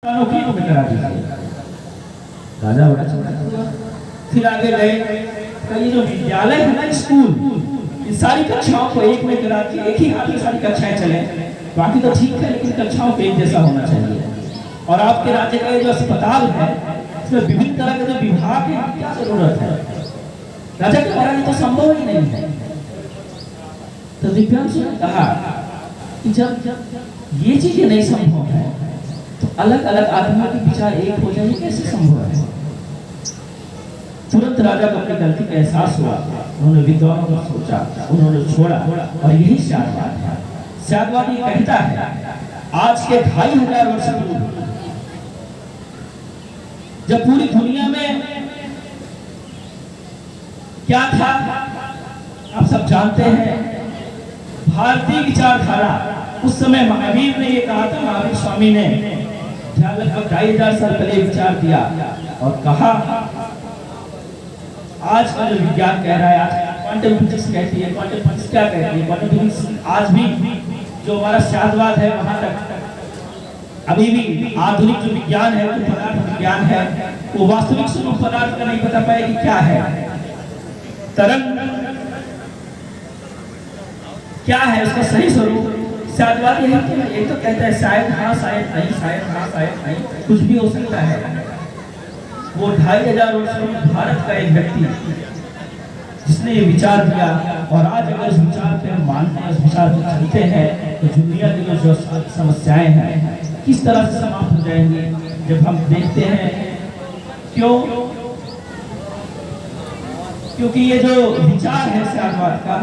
नौकरी को करा दीजिए। राजा बड़ा चौड़ा। फिर आगे गए, ये जो विद्यालय है ना, स्कूल, इन सारी कक्षाओं को एक में करा के एक ही हाथ में सारी कक्षाएं चले, बाकी तो ठीक है, लेकिन कक्षाओं को एक जैसा होना चाहिए। और आपके राज्य का ये जो अस्पताल है, इसमें विभिन्न तरह के जो विभाग है, क्या जरूरत है? राजा के द्वारा तो संभव ही नहीं है। तो दिव्यांशु ने कहा कि जब ये चीजें नहीं संभव है, तो अलग अलग आत्मा के विचार एक हो जाए, कैसे संभव है? तुरंत राजा को अपनी गलती का एहसास हुआ। उन्होंने विद्वानों को सोचा, उन्होंने छोड़ा, और यही शादवाद है। शादवाद ये कहता है, आज के 2500 वर्ष पूर्व जब पूरी दुनिया में क्या था आप सब जानते हैं। भारतीय विचारधारा, उस समय महावीर ने ये कहा था, महावीर स्वामी ने लगभग 2500 साल पहले विचार दिया और कहा, आज का जो विज्ञान कह रहा है, आज क्वांटम फिजिक्स कहती है, क्वांटम फिजिक्स क्या कहती है, क्वांटम फिजिक्स आज भी जो हमारा शादवाद है, वहां तक अभी भी आधुनिक जो विज्ञान है, जो पदार्थ विज्ञान है, वो वास्तविक स्वरूप पदार्थ का नहीं पता पाए कि क्या है, तरंग क्या है, उसका सही स्वरूप। शादवाद यही तो कहता है, शायद हाँ शायद नहीं, शायद हाँ शायद नहीं, कुछ भी हो सकता है। वो 2500 वर्षों में भारत का एक व्यक्ति जिसने ये विचार दिया, और आज अगर इस विचार पे हम मानते हैं, इस विचार को चलते हैं, तो दुनिया की जो समस्याएं हैं किस तरह से समाप्त हो जाएंगी। जब हम देखते हैं, क्योंकि ये जो विचार है शादवाद का,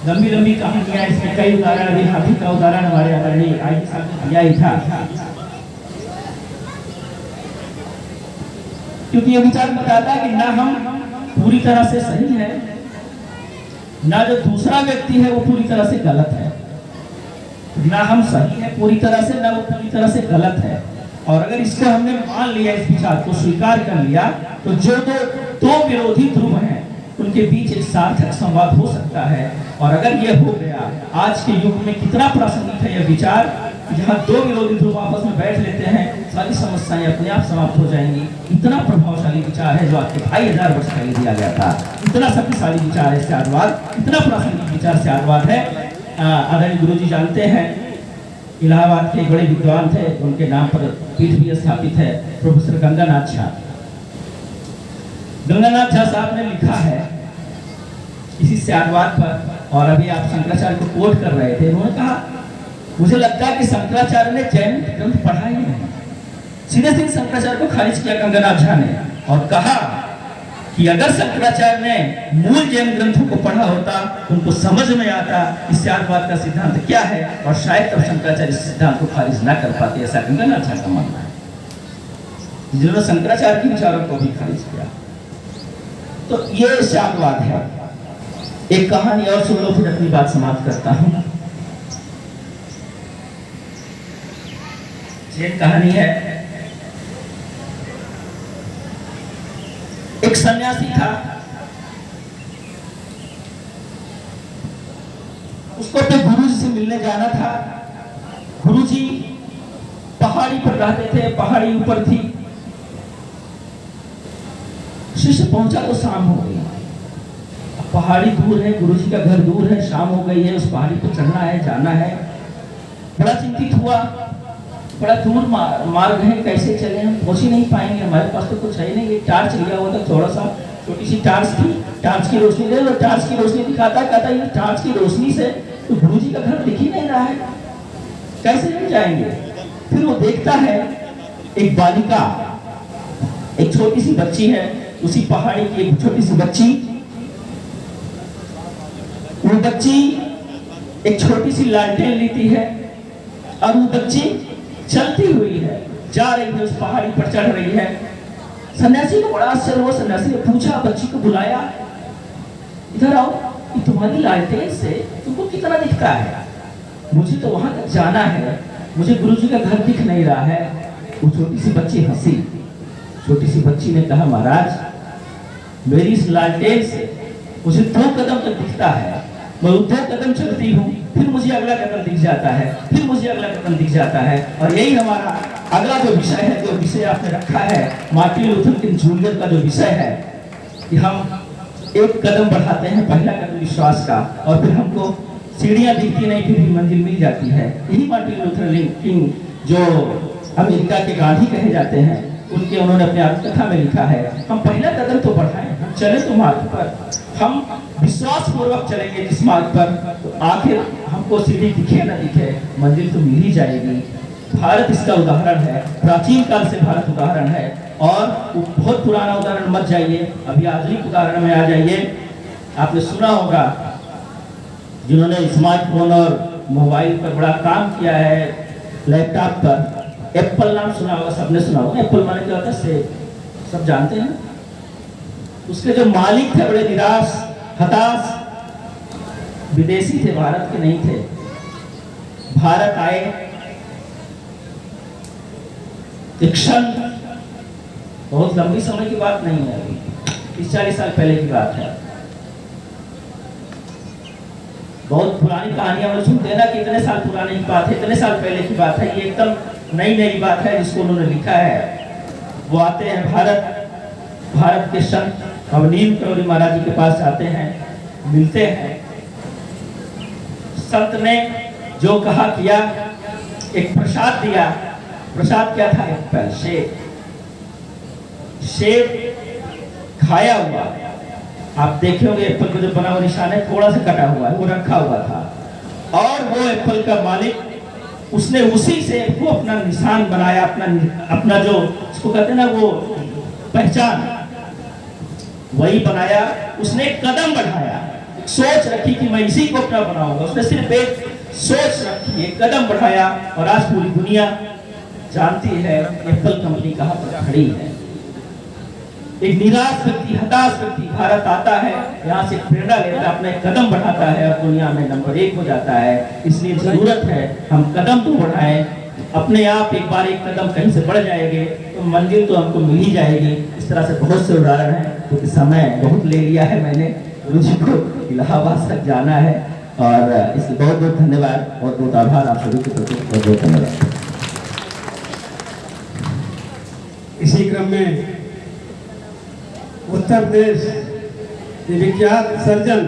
लंबी लंबी कहानियां, इसमें कई उदाहरण, अभी हाथी का उदाहरण हमारे आदरणीय आईजी साहब ने दिया ही था। क्योंकि ये विचार बताता है कि ना हम पूरी तरह से सही है, ना जो दूसरा व्यक्ति है वो पूरी तरह से गलत है। ना हम सही है पूरी तरह से, ना वो पूरी तरह से गलत है। और अगर इसको हमने मान लिया, इस विचार को स्वीकार कर लिया, तो जो दो विरोधी ध्रुव हैं उनके बीच एक सार्थक संवाद हो सकता है। और अगर ये हो गया, आज के युग में कितना प्रासंगिक है यह विचार, जहाँ दो विरोधी ध्रुव आपस में बैठ लेते हैं, सारी समस्याएं अपने आप समाप्त हो जाएंगी। इतना प्रभावशाली विचार है जो आपके 2500 वर्ष पहले दिया गया था। इतना शक्तिशाली विचार है शादवाद, इतना प्रासंगिक विचार शादवाद है। आदरणीय गुरुजी जानते हैं, इलाहाबाद के बड़े विद्वान थे, उनके नाम पर पीठ भी स्थापित है, प्रोफेसर गंगानाथ झा। गंगानाथ झा साहब ने लिखा है इसी शादवाद पर, और अभी आप शंकराचार्य को कोट कर रहे थे। उन्होंने कहा, मुझे लगता है कि शंकराचार्य ने जैन ग्रंथ पढ़ा ही नहीं, सीधे सीधे शंकराचार्य को खारिज किया गंगानाथ झा ने, और कहा कि अगर शंकराचार्य ने मूल जैन ग्रंथों को पढ़ा होता तो उनको समझ में आता इस शादवाद का सिद्धांत क्या है, और शायद तब शंकराचार्य इस सिद्धांत को खारिज ना कर पाते। ऐसा गंगानाथ झा का मानना है, जिन्होंने शंकराचार्य के विचारों को भी खारिज किया। तो ये शादवाद है। एक कहानी और सुन लो, फिर अपनी बात समाप्त करता हूं। जैन कहानी है, एक सन्यासी था, उसको अपने गुरुजी से मिलने जाना था। गुरुजी पहाड़ी पर रहते थे, पहाड़ी ऊपर थी। शिष्य पहुंचा तो शाम हो गई, पहाड़ी दूर है, गुरुजी का घर दूर है, शाम हो गई है, उस पहाड़ी पर चढ़ना है, जाना है। बड़ा चिंतित हुआ, बड़ा दूर मार्ग है, कैसे चले, हम पहुंच ही नहीं पाएंगे, हमारे पास तो कुछ है नहीं। ये टार्च लिया हुआ था, थोड़ा सा छोटी सी टार्च थी, टार्च की रोशनी दे, और टार्च की रोशनी दिखाता ये टार्च की रोशनी से तो गुरुजी का घर दिख ही नहीं रहा है, कैसे हम जाएंगे। फिर वो देखता है एक बालिका, एक छोटी सी बच्ची है, उसी पहाड़ी की एक छोटी सी बच्ची। वो बच्ची एक छोटी सी लालटेन लेती है, और वो बच्ची चलती हुई है, जा रही है, उस पहाड़ी पर चढ़ रही है। सन्यासी को बड़ा आश्चर्य हुआ। सन्यासी ने पूछा, बच्ची को बुलाया, इधर आओ, कि तुम्हारी लालटेन से तुमको कितना दिखता है? मुझे तो वहां तक जाना है, मुझे गुरुजी का घर दिख नहीं रहा है। वो छोटी सी बच्ची हंसी। छोटी सी बच्ची ने कहा, महाराज, मेरी इस लालटेन से मुझे 2 कदम तक दिखता है, मैं 2 कदम चलती हूँ, फिर मुझे अगला कदम दिख जाता है, फिर मुझे अगला कदम दिख जाता है। और यही हमारा अगला जो विषय है, जो विषय आपने रखा है मार्टिन लूथर किंग जूनियर का जो विषय है कि हम एक कदम बढ़ाते हैं, पहला कदम विश्वास का, और फिर हमको सीढ़ियां दिखती नहीं फिर भी मंजिल मिल जाती है। यही मार्टिन लूथर किंग जो अमेरिका के गांधी कहे जाते हैं, उन्होंने अपने आत्मकथा में लिखा है, हम पहला कदम तो बढ़ाएं, हम चले तो मार्ग पर, हम विश्वास पूर्वक चलेंगे जिस मार्ग पर, तो आखिर हमको सीढ़ी दिखे न दिखे मंजिल तो मिल ही जाएगी। भारत इसका उदाहरण है, प्राचीन काल से भारत उदाहरण है, और बहुत पुराना उदाहरण मत जाइए, अभी आधुनिक उदाहरण में आ जाइए। आपने सुना होगा जिन्होंने स्मार्टफोन और मोबाइल पर बड़ा काम किया है, लैपटॉप पर, एप्पल नाम सुना होगा, सबने सुना होगा। एप्पल माने क्या होता है? सेब, सब जानते हैं। उसके जो मालिक थे बड़े निराश हताश, विदेशी थे, भारत के नहीं थे। भारत आए, एक क्षण, बहुत लंबी समय की बात नहीं है, अभी 30-40 साल पहले की बात है। बहुत पुरानी कहानियां हम लोग सुनते हैं ना कि इतने साल पुरानी की बात है, इतने साल पहले की बात है। ये एकदम नई बात है जिसको उन्होंने लिखा है। वो आते हैं भारत के संत अवनील करोली महाराज जी के पास जाते हैं, मिलते हैं। संत ने जो कहा किया, एक प्रसाद दिया। प्रसाद क्या था? एप्पल, सेब खाया हुआ। आप देखे होंगे एप्पल का जो बना हुआ निशान है थोड़ा सा कटा हुआ है, वो रखा हुआ था, और वो एप्पल का मालिक उसने उसी से वो अपना निशान बनाया, अपना जो उसको कहते हैं ना वो पहचान, वही बनाया। उसने एक कदम बढ़ाया, सोच रखी कि मैं इसी को अपना बनाऊंगा। उसने सिर्फ एक सोच रखी, एक कदम बढ़ाया, और आज पूरी दुनिया जानती है एप्पल कंपनी कहाँ पर खड़ी है। एक निराश व्यक्ति, हताश व्यक्ति भारत आता है, यहाँ से प्रेरणा लेता है, अपना एक कदम बढ़ाता है और दुनिया में नंबर 1 हो जाता है। इसलिए जरूरत है हम कदम तो बढ़ाएं, अपने आप एक बार एक कदम कहीं से बढ़ जाएंगे तो मंजिल तो हमको मिल ही जाएगी। इस तरह से बहुत से उदाहरण हैं, क्योंकि समय बहुत ले लिया है मैंने, गुरु जी को इलाहाबाद तक जाना है, और इसलिए बहुत बहुत धन्यवाद, बहुत बहुत आभार आप सभी के प्रति, बहुत बहुत धन्यवाद। इसी क्रम में उत्तर प्रदेश के विख्यात सर्जन